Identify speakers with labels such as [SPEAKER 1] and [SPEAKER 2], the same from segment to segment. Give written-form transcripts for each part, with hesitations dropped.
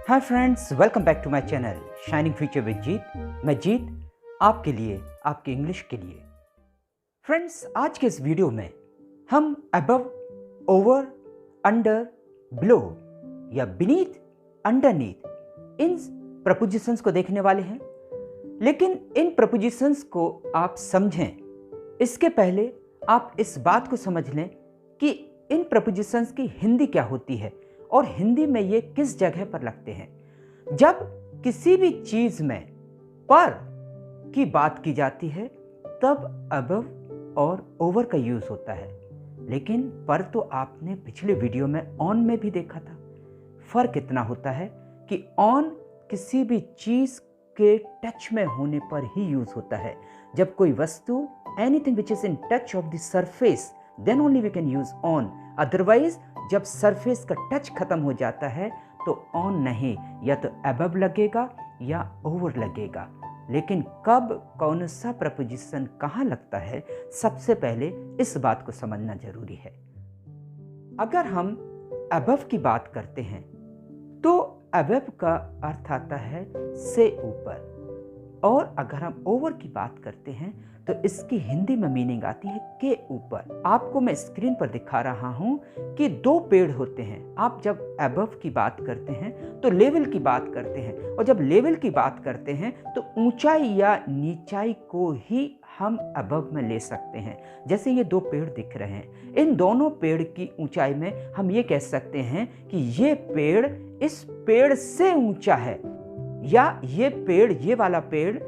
[SPEAKER 1] Hi friends, welcome back to my channel shining future with Jeet. मैं जीत आपके लिए, आपके इंग्लिश के लिए। फ्रेंड्स, आज के इस वीडियो में हम अबव, ओवर, अंडर, बिलो या बीनीथ, अंडरनीथ इन प्रपोजिशंस को देखने वाले हैं। लेकिन इन प्रपोजिशंस को आप समझें इसके पहले आप इस बात को समझ लें कि इन प्रपोजिशंस की हिंदी क्या होती है और हिंदी में ये किस जगह पर लगते हैं। जब किसी भी चीज में पर की बात की जाती है तब अबव और ओवर का यूज होता है। लेकिन पर तो आपने पिछले वीडियो में ऑन में भी देखा था। फर्क इतना होता है कि ऑन किसी भी चीज के टच में होने पर ही यूज होता है। जब कोई वस्तु anything which is in touch of the surface then only we can use on. Otherwise जब सरफेस का टच खत्म हो जाता है तो ऑन नहीं, या तो अबव लगेगा या ओवर लगेगा। लेकिन कब कौन सा प्रपोजिशन कहाँ लगता है, सबसे पहले इस बात को समझना जरूरी है। अगर हम अबव की बात करते हैं तो अबव का अर्थ आता है से ऊपर, और अगर हम ओवर की बात करते हैं तो इसकी हिंदी में मीनिंग आती है के ऊपर। आपको मैं स्क्रीन पर दिखा रहा हूं कि दो पेड़ होते हैं। आप जब अबव की बात करते हैं तो लेवल की बात करते हैं, और जब लेवल की बात करते हैं तो ऊंचाई या नीचाई को ही हम अबव में ले सकते हैं। जैसे ये दो पेड़ दिख रहे हैं, इन दोनों पेड़ की ऊंचाई में हम ये कह सकते हैं कि ये पेड़ इस पेड़ से ऊंचा है, या ये पेड़, ये वाला पेड़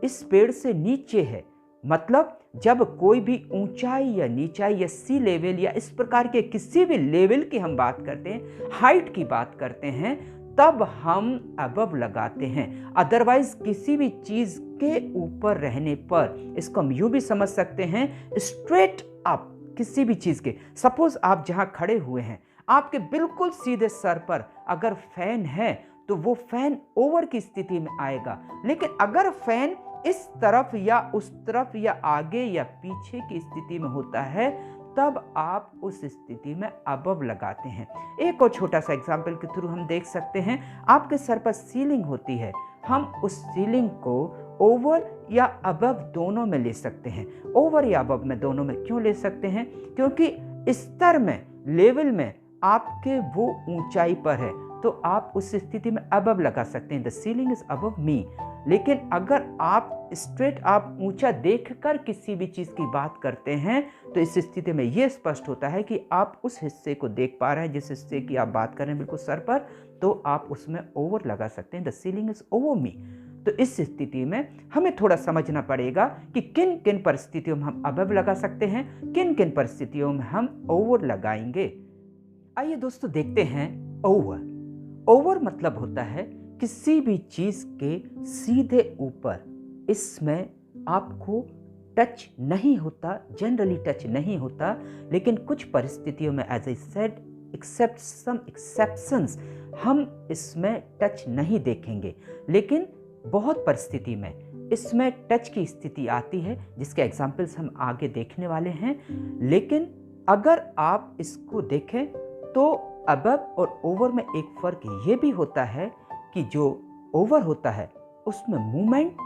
[SPEAKER 1] इस पेड़ से नीचे है। मतलब जब कोई भी ऊंचाई या नीचाई या सी लेवल या इस प्रकार के किसी भी लेवल की हम बात करते हैं, हाइट की बात करते हैं, तब हम अबव लगाते हैं। अदरवाइज किसी भी चीज के ऊपर रहने पर इसको हम यूं भी समझ सकते हैं, स्ट्रेट अप किसी भी चीज के। सपोज आप जहां खड़े हुए हैं, आपके बिल्कुल सीधे सर पर अगर फैन है तो वो फैन ओवर की स्थिति में आएगा। लेकिन अगर फैन इस तरफ या उस तरफ या आगे या पीछे की स्थिति में होता है तब आप उस स्थिति में अबव लगाते हैं। एक और छोटा सा एग्जांपल के थ्रू हम देख सकते हैं। आपके सर पर सीलिंग होती है, हम उस सीलिंग को ओवर या अबव दोनों में ले सकते हैं। ओवर या अबव में दोनों में क्यों ले सकते हैं? क्योंकि स्तर में, लेवल में आपके वो ऊंचाई पर है तो आप उस स्थिति में अबव लगा सकते हैं। द सीलिंग इज अबव मी। लेकिन अगर आप स्ट्रेट, आप ऊंचा देखकर किसी भी चीज की बात करते हैं तो इस स्थिति में यह स्पष्ट होता है कि आप उस हिस्से को देख पा रहे हैं जिस हिस्से की आप बात कर रहे हैं बिल्कुल सर पर, तो आप उसमें ओवर लगा सकते हैं। The ceiling is over me. तो इस स्थिति में हमें थोड़ा समझना पड़ेगा कि किन किन परिस्थितियों में हम अबव लगा सकते हैं, किन किन परिस्थितियों में हम ओवर लगाएंगे। आइए दोस्तों देखते हैं ओवर। ओवर मतलब होता है किसी भी चीज के सीधे ऊपर। इसमें आपको टच नहीं होता, जनरली टच नहीं होता, लेकिन कुछ परिस्थितियों में, as I said, except some exceptions, हम इसमें टच नहीं देखेंगे। लेकिन बहुत परिस्थिति में इसमें टच की स्थिति आती है, जिसके एग्जाम्पल्स हम आगे देखने वाले हैं। लेकिन अगर आप इसको देखें तो अबव और ओवर में एक फर्क ये भी होता है कि जो ओवर होता है उसमें मूवमेंट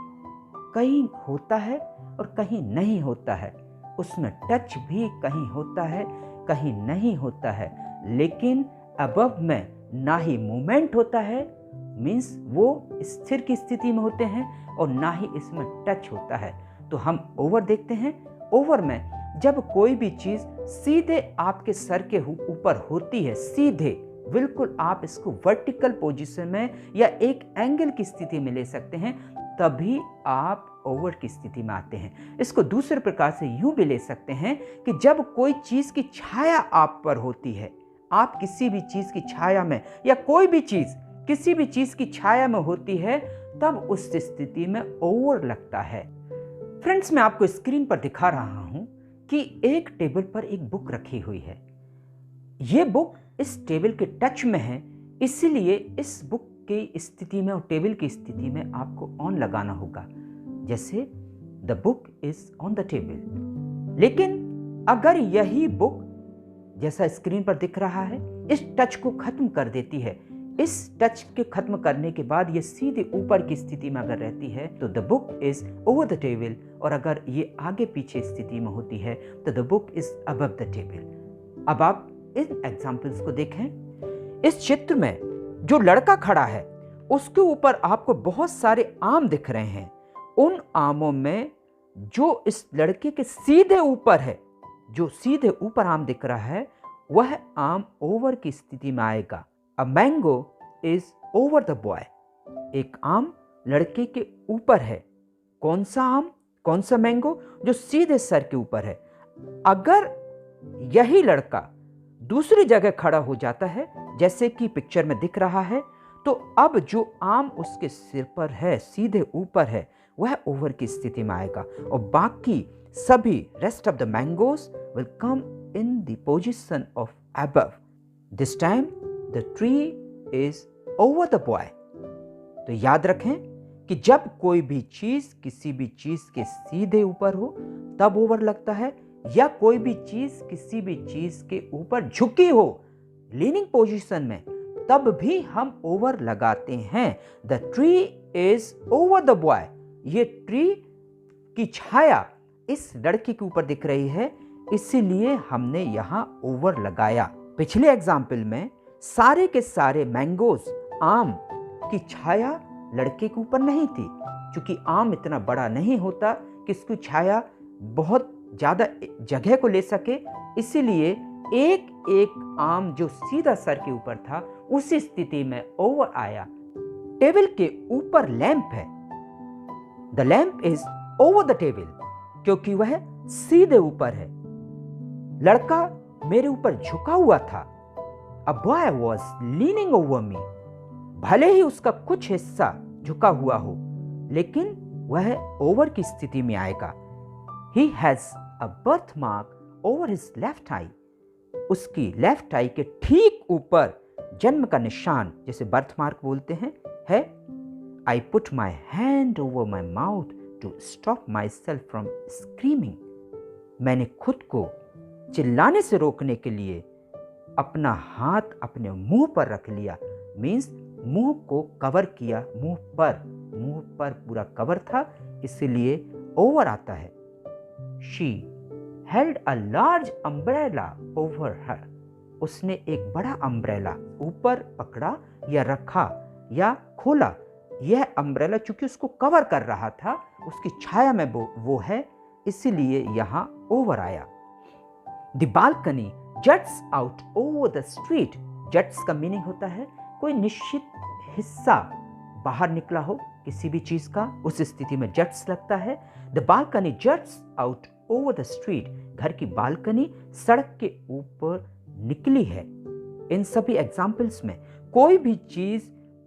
[SPEAKER 1] कहीं होता है और कहीं नहीं होता है, उसमें टच भी कहीं होता है कहीं नहीं होता है। लेकिन अबव में ना ही मूवमेंट होता है, मीन्स वो स्थिर की स्थिति में होते हैं, और ना ही इसमें टच होता है। तो हम ओवर देखते हैं। ओवर में जब कोई भी चीज सीधे आपके सर के ऊपर होती है, सीधे बिल्कुल, आप इसको वर्टिकल पोजीशन में या एक एंगल की स्थिति में ले सकते हैं, तभी आप ओवर की स्थिति में आते हैं। इसको दूसरे प्रकार से यूं भी ले सकते हैं कि जब कोई चीज की छाया आप पर होती है, आप किसी भी चीज की छाया में, या कोई भी चीज किसी भी चीज की छाया में होती है, तब उस स्थिति में ओवर लगता है। फ्रेंड्स, मैं आपको स्क्रीन पर दिखा रहा हूं कि एक टेबल पर एक बुक रखी हुई है। यह बुक इस टेबल के टच में है, इसलिए इस बुक की स्थिति में और टेबल की स्थिति में आपको ऑन लगाना होगा। जैसे the book is on the table. लेकिन अगर यही बुक, जैसा स्क्रीन पर दिख रहा है, इस टच को खत्म कर देती है, इस टच के खत्म करने के बाद ये सीधे ऊपर की स्थिति में अगर रहती है तो the book is over the table, और अगर ये आगे पीछे स्थिति में होती है तो the book is above the table. अब आप इन एग्जाम्पल्स को देखें। इस चित्र में जो लड़का खड़ा है उसके ऊपर आपको बहुत सारे आम दिख रहे हैं। उन आमों में जो इस लड़के के सीधे ऊपर है, जो सीधे ऊपर आम दिख रहा है, वह आम ओवर की स्थिति में आएगा। A mango is over the boy. एक आम लड़के के ऊपर है। कौन सा आम, कौन सा मैंगो? जो सीधे सर के ऊपर है। अगर यही लड़का दूसरी जगह खड़ा हो जाता है, जैसे कि पिक्चर में दिख रहा है, तो अब जो आम उसके सिर पर है, सीधे ऊपर है, वह ओवर की स्थिति में आएगा और बाकी सभी rest of the mangoes will come in the position of above. This time the tree is over the boy. तो याद रखें कि जब कोई भी चीज किसी भी चीज के सीधे ऊपर हो तब ओवर लगता है, या कोई भी चीज किसी भी चीज के ऊपर झुकी हो लीनिंग पोजीशन में, तब भी हम ओवर लगाते हैं। The tree is over the boy. ये ट्री की छाया इस लड़के के ऊपर दिख रही है, इसीलिए हमने यहां ओवर लगाया। पिछले एग्जाम्पल में सारे के सारे मैंगोज, आम की छाया लड़के के ऊपर नहीं थी, क्योंकि आम इतना बड़ा नहीं होता कि इसकी छाया बहुत ज्यादा जगह को ले सके, इसीलिए एक एक आम जो सीधा सर के ऊपर था उसी स्थिति में ओवर आया। टेबल के ऊपर लैंप है। The lamp is over the table, क्योंकि वह सीधे ऊपर है। लड़का मेरे ऊपर झुका हुआ था। A boy was leaning over me. भले ही उसका कुछ हिस्सा झुका हुआ हो, लेकिन वह ओवर की स्थिति में आएगा। He has a birthmark over his left eye. उसकी लेफ्ट आई के ठीक ऊपर जन्म का निशान, जैसे बर्थमार्क बोलते हैं, है। I put my hand over my mouth to stop myself from screaming. मैंने खुद को चिल्लाने से रोकने के लिए अपना हाथ अपने मुंह पर रख लिया। मीन्स मुंह को कवर किया, मुंह पर पूरा कवर था, इसलिए ओवर आता है। She held a large umbrella over her. उसने एक बड़ा अम्ब्रेला ऊपर पकड़ा या रखा या खोला। यह अम्ब्रेला चूंकि उसको कवर कर रहा था, उसकी छाया में वो है, इसीलिए यहां ओवर आया। The balcony juts out over the street. Juts का मीनिंग होता है कोई निश्चित हिस्सा बाहर निकला हो किसी भी चीज का, उस स्थिति में जट्स लगता है। The balcony juts out over the street. घर की बालकनी सड़क के ऊपर निकली है। इन सभी एग्जाम्पल्स में कोई भी चीज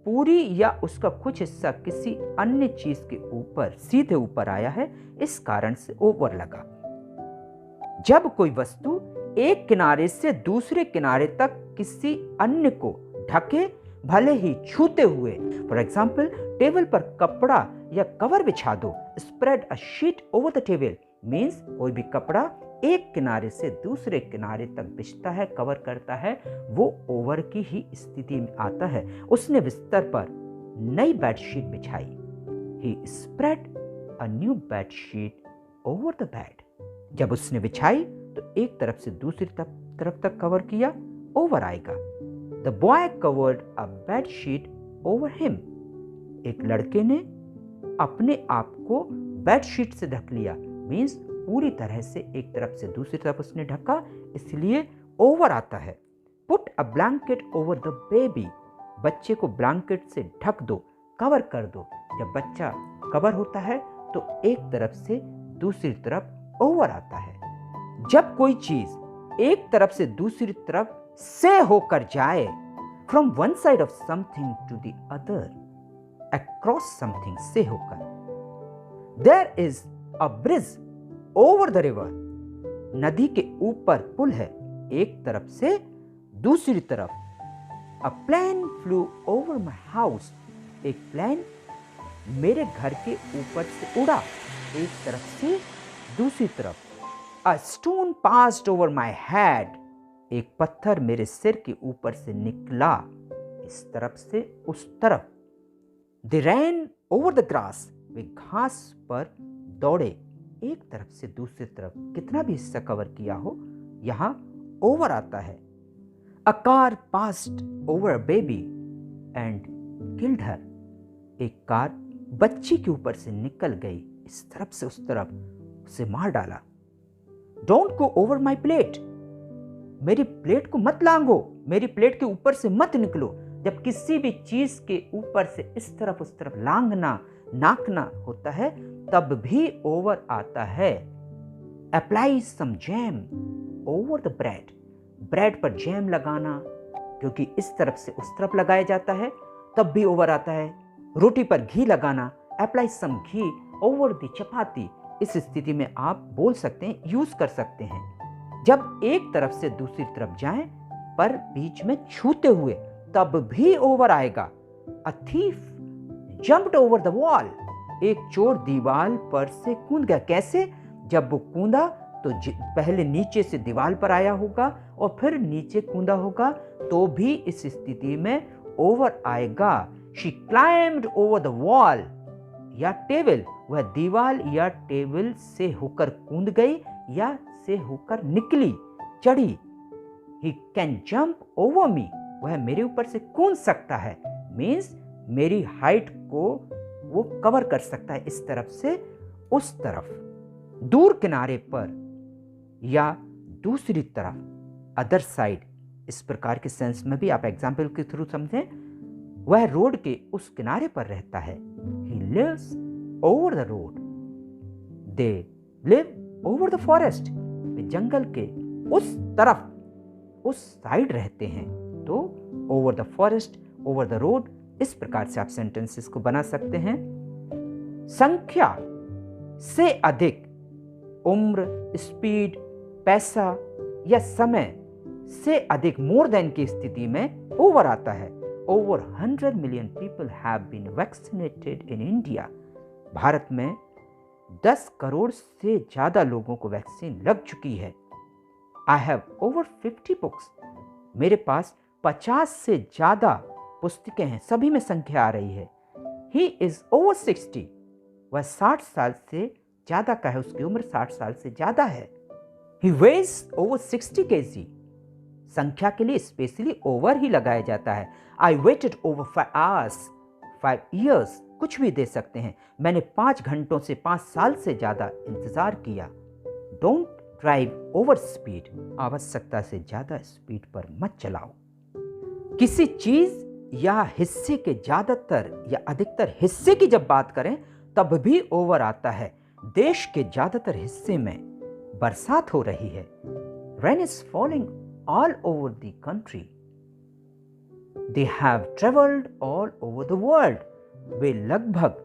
[SPEAKER 1] पूरी या उसका कुछ हिस्सा किसी अन्य चीज के ऊपर सीधे ऊपर आया है, इस कारण से ओवर लगा। जब कोई वस्तु एक किनारे से दूसरे किनारे तक किसी अन्य को ढके, भले ही छूते हुए, फॉर एग्जाम्पल टेबल पर कपड़ा या कवर बिछा दो, spread a sheet over the table, means कोई भी कपड़ा एक किनारे से दूसरे किनारे तक बिछता है, कवर करता है, वो ओवर की ही स्थिति में आता है। उसने बिस्तर पर नई बेडशीट बिछाई। He spread a new bedsheet over the bed. जब उसने बिछाई तो एक तरफ से दूसरी तरफ तक कवर किया, ओवर आएगा। The boy covered a bedsheet over him. एक लड़के ने अपने आप को बेडशीट से ढक लिया, मीन्स पूरी तरह से एक तरफ से दूसरी तरफ उसने ढका, इसलिए ओवर आता है। Put a blanket over the baby. बच्चे को ब्लैंकेट से ढक दो, कवर कर दो। जब बच्चा कवर होता है तो एक तरफ से दूसरी तरफ ओवर आता है। जब कोई चीज एक तरफ से दूसरी तरफ से होकर जाए, from one side of something to the other, across something से होकर। There is a bridge over the river. नदी के ऊपर पुल है एक तरफ से दूसरी तरफ। A plane flew over my house. एक प्लेन मेरे घर के ऊपर से उड़ा एक तरफ से दूसरी तरफ। A stone passed over my head. एक पत्थर मेरे सिर के ऊपर से निकला इस तरफ से उस तरफ। दे रैन ओवर द ग्रास, वे घास पर दौड़े। एक तरफ से दूसरी तरफ कितना भी हिस्सा कवर किया हो, यहां ओवर आता है। A car passed over a baby and killed her, एक कार बच्ची के ऊपर से निकल गई, इस तरफ से उस तरफ, उसे मार डाला। Don't go over my plate, मेरी प्लेट को मत लांघो, मेरी प्लेट के ऊपर से मत निकलो। जब किसी भी चीज के ऊपर से इस तरफ उस तरफ लांघना, नाकना होता है, तब भी ओवर आता है। Apply some jam over the bread, bread पर जैम लगाना, क्योंकि इस तरफ से उस तरफ लगाया जाता है, तब भी ओवर आता है। रोटी पर घी लगाना, apply some ghee over the chapati, इस स्थिति में आप बोल सकते हैं, यूज कर सकते हैं। जब एक तरफ से दूसरी तरफ जाएं पर बीच में छूते हुए, तब भी ओवर आएगा। A thief jumped over the wall, एक चोर दीवार पर से कूद गया। कैसे? जब वो कूदा तो पहले नीचे से दीवार पर आया होगा और फिर नीचे कूदा होगा, तो भी इस स्थिति में ओवर आएगा। She climbed over the wall या टेबल, वह दीवार या टेबल से होकर कूद गई या से होकर निकली, चढ़ी। He can jump over me, वह मेरे ऊपर से कूद सकता है, मीन्स मेरी हाइट को वो कवर कर सकता है, इस तरफ से उस तरफ। दूर किनारे पर या दूसरी तरफ, अदर साइड, इस प्रकार के सेंस में भी आप एग्जाम्पल के थ्रू समझें। वह रोड के उस किनारे पर रहता है। He lives over the road. They live over the forest. वे जंगल के उस तरफ, उस साइड रहते हैं। तो over the forest, over the road, इस प्रकार से आप सेंटेंसेस को बना सकते हैं। संख्या से अधिक, उम्र, स्पीड, पैसा या समय से अधिक, मोर देन की स्थिति में ओवर आता है। Over 100 million people have been vaccinated in India. Bharat में 10 करोड़ से ज्यादा लोगों को वैक्सीन लग चुकी है। I have over 50 books. मेरे पास 50 से ज्यादा पुस्तकें हैं, सभी में संख्या आ रही है। He is over 60. वह 60 साल से ज्यादा का है, उसकी उम्र 60 साल से ज्यादा है। He weighs over 60 kg. संख्या के लिए स्पेशली ओवर ही लगाया जाता है। I waited over 5 hours, 5 years, कुछ भी दे सकते हैं। मैंने 5 घंटों से 5 साल से ज्यादा इंतजार किया। Don't drive over speed, आवश्यकता से ज्यादा स्पीड पर मत चलाओ। किसी चीज या हिस्से के ज्यादातर या अधिकतर हिस्से की जब बात करें, तब भी ओवर आता है। देश के ज्यादातर हिस्से में बरसात हो रही है। Rain is falling all over the country. They have traveled all over the world. वे लगभग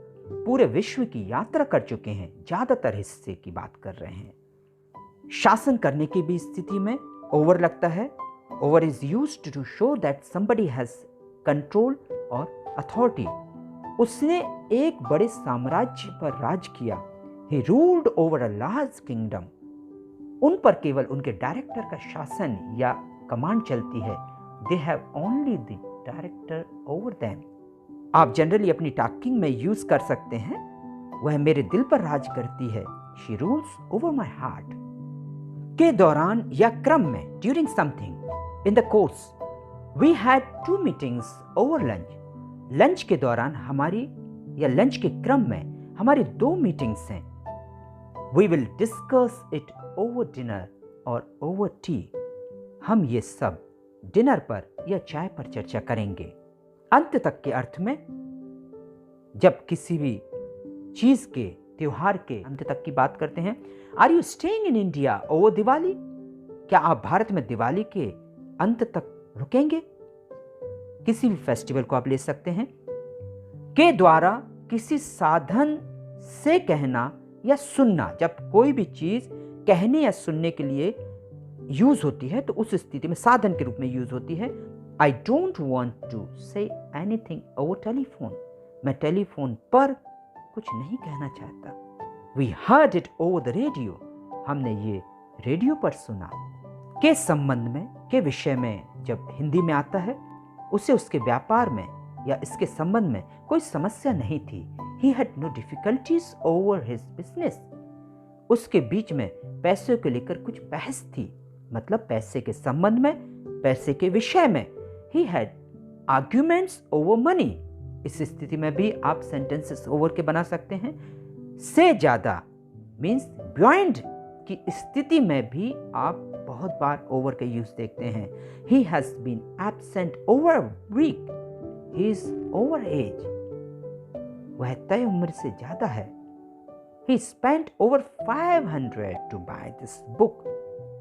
[SPEAKER 1] पूरे विश्व की यात्रा कर चुके हैं, ज्यादातर हिस्से की बात कर रहे हैं। शासन करने की भी स्थिति में ओवर लगता है। Over is used to show that somebody has control or authority. उसने एक बड़े साम्राज्य पर राज किया। He ruled over a large kingdom. उन पर केवल उनके डायरेक्टर का शासन या कमांड चलती है। They have only the director over them. आप जनरली अपनी टॉकिंग में यूज कर सकते हैं, वह मेरे दिल पर राज करती है। She rules over my heart. के दौरान या क्रम में, during something, in the course, we had 2 meetings over lunch. Lunch के दौरान हमारी या लंच के क्रम में हमारी 2 मीटिंग्स हैं। We will discuss it over dinner or over tea. हम ये सब डिनर पर या चाय पर चर्चा करेंगे। अंत तक के अर्थ में जब किसी भी चीज के, त्योहार के अंत तक की बात करते हैं। Are you staying in India over Diwali? क्या आप भारत में दिवाली के अंत तक रुकेंगे? किसी भी फेस्टिवल को आप ले सकते हैं। के द्वारा किसी साधन से कहना या सुनना, जब कोई भी चीज कहने या सुनने के लिए यूज होती है तो उस स्थिति में साधन के रूप में यूज होती है। I don't want to say anything over telephone, मैं टेलीफोन पर कुछ नहीं कहना चाहता। We heard it over the radio, हमने ये रेडियो पर सुना। के संबंध में, के विषय में जब हिंदी में आता है उसे उसके व्यापार में या इसके संबंध में कोई समस्या नहीं थी। He had no difficulties over his business. उसके बीच में पैसों को लेकर कुछ बहस थी, मतलब पैसे के संबंध में, पैसे के विषय में। He had arguments over money. इस स्थिति में भी आप सेंटेंसेस ओवर के बना सकते हैं। से ज्यादा मीन्स बियॉन्ड की स्थिति में भी आप बहुत बार ओवर का यूज देखते हैं। He has been absent over a week. He is over age. वह तय उम्र से ज्यादा है। He spent over 500 to buy this book.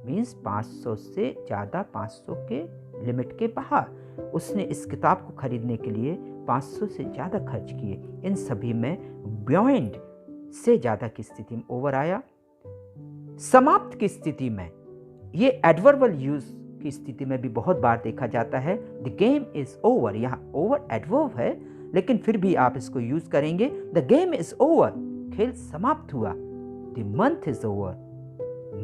[SPEAKER 1] Means 500 से ज्यादा, 500 के लिमिट के बाहर उसने इस किताब को खरीदने के लिए 500 से ज्यादा खर्च किए। इन सभी में बियॉन्ड से ज्यादा की स्थिति में ओवर आया। समाप्त की स्थिति में ये एडवर्बल यूज की स्थिति में भी बहुत बार देखा जाता है। द गेम इज ओवर, यहाँ ओवर एडवर्ब है लेकिन फिर भी आप इसको यूज करेंगे। द गेम इज ओवर, खेल समाप्त हुआ। The month is over,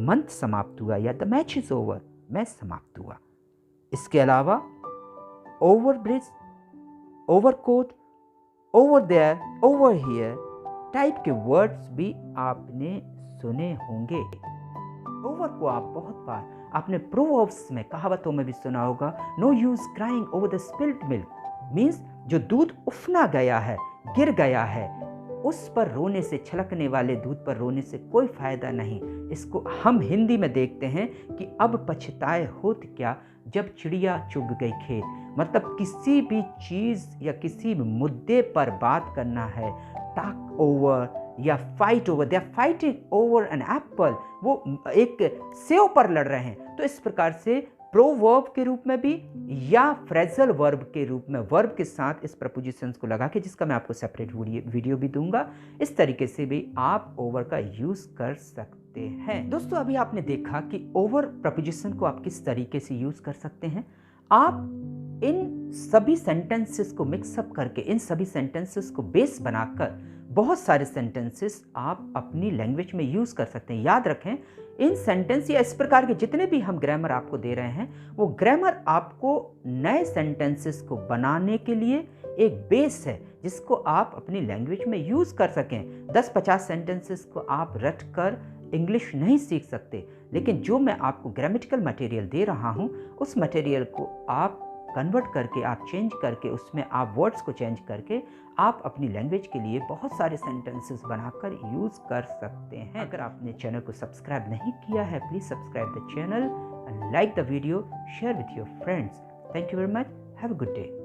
[SPEAKER 1] month समाप्त हुआ, या the match is over, match समाप्त हुआ। इसके अलावा over bridge, overcoat, over there, over here type के वर्ड्स भी आपने सुने होंगे। ओवर को आप बहुत बार आपने प्रोवर्ब्स में, कहावतों में भी सुना होगा। No use crying over the spilled milk means जो दूध उफना गया है, गिर गया है, उस पर रोने से, छलकने वाले दूध पर रोने से कोई फायदा नहीं। इसको हम हिंदी में देखते हैं कि अब पछताए होत क्या जब चिड़िया चुग गई खेत। मतलब किसी भी चीज़ या किसी भी मुद्दे पर बात करना है, टॉक ओवर या fight over, they are fighting over an apple, वो एक सेव पर लड़ रहे हैं। तो इस प्रकार से प्रोवर्ब के रूप में भी या फ्रेजल वर्ब के रूप में वर्ब के साथ इस प्रपोजिशंस को लगा के, जिसका मैं आपको सेपरेट वीडियो भी दूंगा, इस तरीके से भी आप ओवर का यूज कर सकते हैं। दोस्तों अभी आपने देखा कि ओवर प्रपोजिशन को आप किस तरीके से यूज कर सकते हैं। आप इन सभी सेंटेंसेस को मिक्सअप करके, इन सभी सेंटेंसेस को बेस बनाकर बहुत सारे सेंटेंसेस आप अपनी लैंग्वेज में यूज कर सकते हैं। याद रखें, इन सेंटेंस या इस प्रकार के जितने भी हम ग्रामर आपको दे रहे हैं, वो ग्रामर आपको नए सेंटेंसेस को बनाने के लिए एक बेस है जिसको आप अपनी लैंग्वेज में यूज कर सकें। 10-50 सेंटेंसेस को आप रट कर इंग्लिश नहीं सीख सकते, लेकिन जो मैं आपको ग्रामेटिकल मटेरियल दे रहा हूं, उस मटेरियल को आप कन्वर्ट करके, आप चेंज करके, उसमें आप वर्ड्स को चेंज करके आप अपनी लैंग्वेज के लिए बहुत सारे सेंटेंसेस बनाकर यूज कर सकते हैं। अगर आपने चैनल को सब्सक्राइब नहीं किया है, please subscribe the channel and like the video, share with your friends. Thank you very much, have a good day.